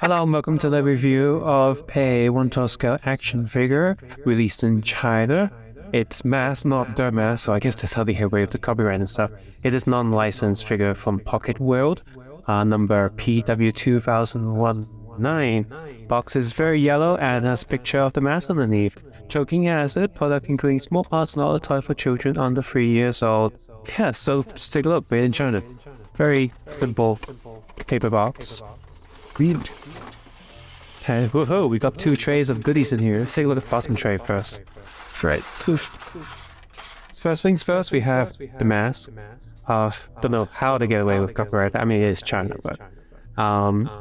Hello and welcome to the review of a 1/12 scale action figure released in China. It's mass, not their mass, so I guess that's how they get away with the copyright and stuff. It is non-licensed figure from Pocket World, number PW2019. Box is very yellow and has a picture of the mask underneath. Choking acid, product including small parts not a toy for children under 3 years old. Yeah, so just take a look, made in China. Very simple paper box. Read. And whoa, we got 2 trays of goodies in here. Let's take a look at the bottom tray first. Right. First things first, we have the mask. Don't know how to get away with copyright. I mean, it is China, but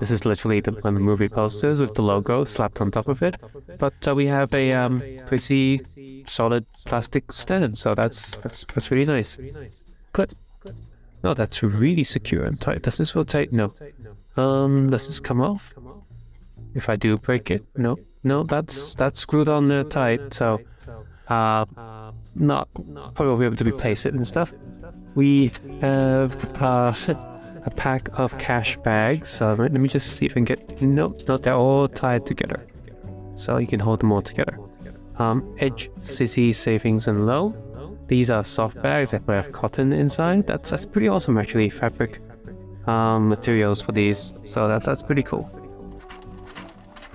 this is literally one of the movie posters with the logo slapped on top of it. But we have a pretty solid plastic stand, so that's really nice. Clip. No, that's really secure and tight. Does this rotate? No. Does this come off? If I do break it, no, that's screwed on there tight, so not probably able to replace it and stuff. We have a pack of cash bags. Let me just see if I can get. No, they're all tied together, so you can hold them all together. Edge City Savings and Low. These are soft bags that have cotton inside. That's pretty awesome, actually. Fabric materials for these, so that's pretty cool.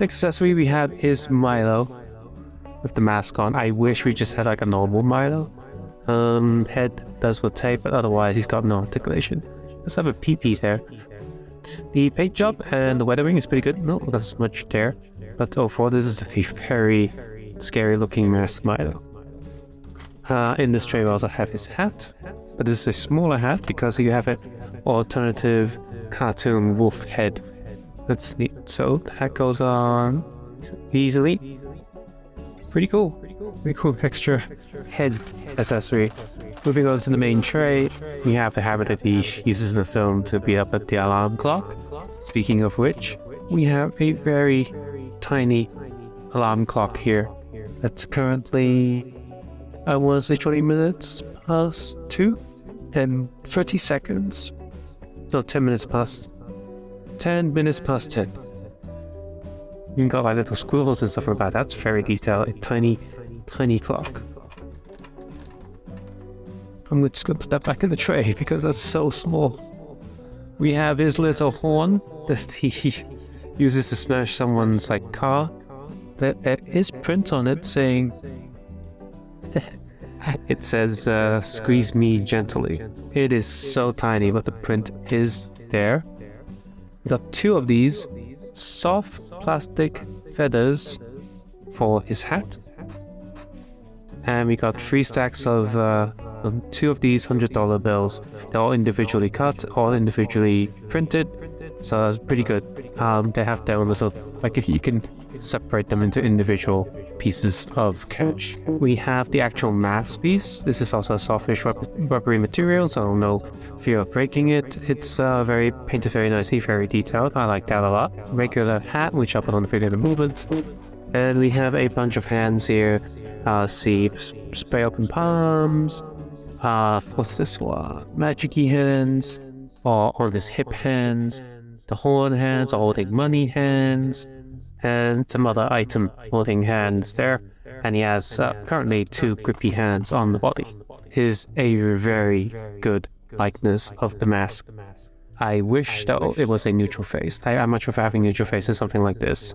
Next accessory we have is Milo with the mask on. I wish we just had like a normal Milo. Head does rotate, but otherwise he's got no articulation. Let's have a PP there. The paint job and the weathering is pretty good. No, not as much there. But for this is a very scary looking mask Milo. In this tray we also have his hat, but this is a smaller hat because you have an alternative cartoon wolf head. That's neat. So that goes on easily. Pretty cool. Pretty cool extra head accessory. Moving on to the main tray, we have the hammer that he uses in the film to beat up at the alarm clock. Speaking of which, we have a very tiny alarm clock here. That's currently, I want to say 20 minutes past 2 and 30 seconds. No, 10 minutes past. 10 minutes past 10. You got like little squirrels and stuff like that. That's very detailed. A tiny clock. I'm just gonna put that back in the tray because that's so small. We have his little horn that he uses to smash someone's like car. There is print on it saying. It says, squeeze me gently. It is so tiny, but the print is there. We got 2 of these soft plastic feathers for his hat. And we got 3 stacks of 2 of these $100 bills. They're all individually cut, all individually printed. So that's pretty good. They have their own little, like if you can separate them into individual pieces of cash. We have the actual mask piece. This is also a softish rubbery material, so no fear of breaking it. It's very painted very nicely, very detailed. I like that a lot. Regular hat, which I'll put on the figure in a moment. And we have a bunch of hands here. See, spray open palms. What's this one? Magic-y hands, or on his hip hands. The horn hands are holding money hands. And some other item holding hands there, and he has currently 2 grippy hands on the body. Is a very good likeness of the mask. I wish though it was a neutral face. I much prefer having neutral faces, something like this.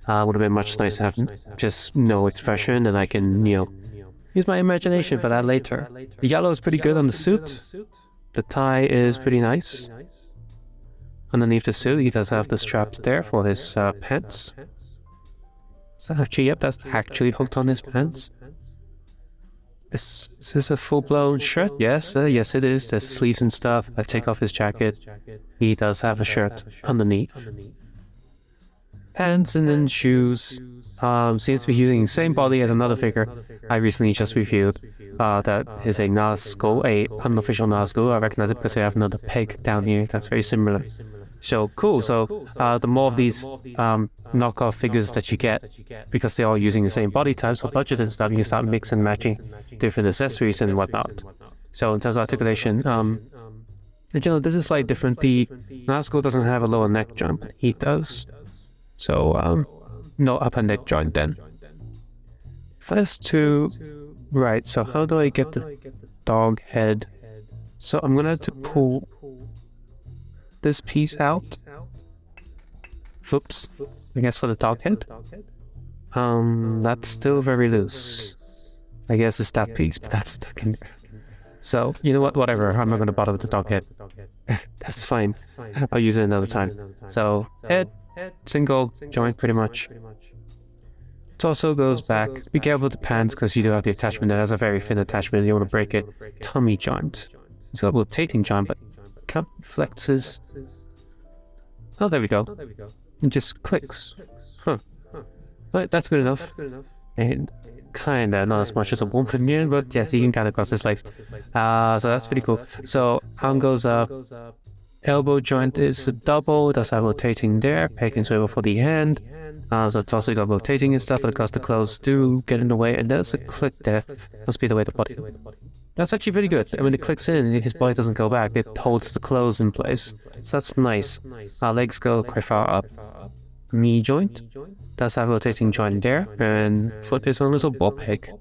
Would have been much nicer to have just no expression, and I can, use my imagination for that later. The yellow is pretty good on the suit. The tie is pretty nice. Underneath the suit, he does have the straps there for his pants. So actually, yep, that's actually hooked on his pants. Is this a full-blown shirt? Yes, yes it is. There's sleeves and stuff. I take off his jacket. He does have a shirt underneath. Pants and then shoes. Seems to be using the same body as another figure I recently just reviewed. That is a Nazgul, a unofficial Nazgul. I recognize it because I have another peg down here that's very similar. So cool. So the more of these knockoff figures that you get, because they're all using the same body types for budget and stuff, you can start mixing and matching different accessories and whatnot. So in terms of articulation, this is slightly different. The Nazgul doesn't have a lower neck jump. He does. So no upper neck joint then. First two, right, so how do I get the dog head? So I'm gonna have to pull this piece out. Oops, I guess for the dog head. That's still very loose. I guess it's that piece, but that's stuck in there. So, you know what, whatever, I'm not gonna bother with the dog head. That's fine, I'll use it another time. So, head, single joint pretty much. It also goes back. Be careful with the pants because you do have the attachment that has a very thin attachment and you want to break it. Tummy joint. It's got a rotating joint, but can't flexes. Oh, there we go. It just clicks. Huh. But that's good enough. And kinda, not as much as a woman here, but yes, you can kind of cross his legs. So that's pretty cool. So arm goes up. Elbow joint is a double, does have rotating there, pegging swivel for the hand. So it's also got rotating and stuff, but of course the clothes do get in the way, and there's a click there. Must be the way the body. That's actually pretty good. And when it clicks in, his body doesn't go back, it holds the clothes in place. So that's nice. Our legs go quite far up. Knee joint does have rotating joint there, and foot is on a little ball peg.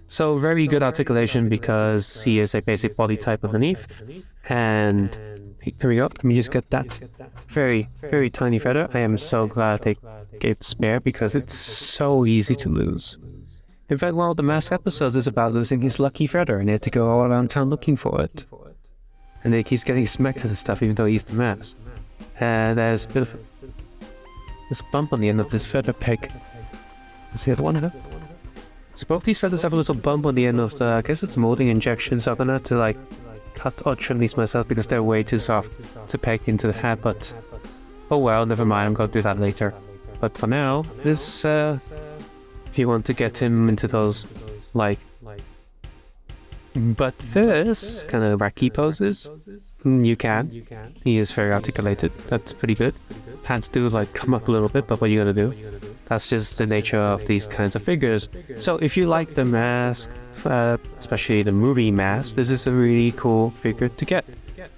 So very good articulation because he is a basic body type underneath. And here we go, let me just get that very, very tiny feather. I am so glad they gave spare because it's so easy to lose. In fact, one of the mask episodes is about losing his lucky feather and he had to go all around town looking for it. And he keeps getting smacked and stuff even though he's the mask. And there's a bit of this bump on the end of this feather peg. Is the other one here? So both these feathers have a little bump on the end of the, I guess it's molding injection, so I'm gonna have to like cut or trim these myself because they're way too soft to peg into the hat, but oh well, never mind, I'm gonna do that later. But for now, this, if you want to get him into those, like, but this kind of wacky poses, you can. He is very articulated, that's pretty good. Hands do like come up a little bit, but what are you gonna do? That's just the nature of these kinds of figures. So if you like the mask, especially the movie mask, this is a really cool figure to get.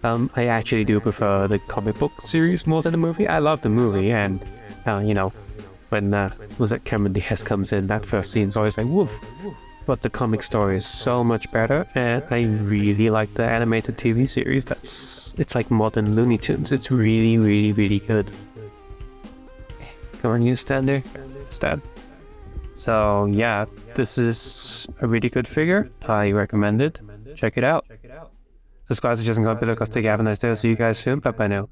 I actually do prefer the comic book series more than the movie. I love the movie, and you know, when was it Cameron Diaz comes in, that first scene is always like woof. But the comic story is so much better, and I really like the animated TV series. It's like modern Looney Tunes. It's really, really, really good. Come on, you stand there. Stand. So yeah, this is a really good figure. I recommend it. Check it out. Subscribe, suggesting, comment below, because have a nice day. I'll see you guys soon. Bye bye now.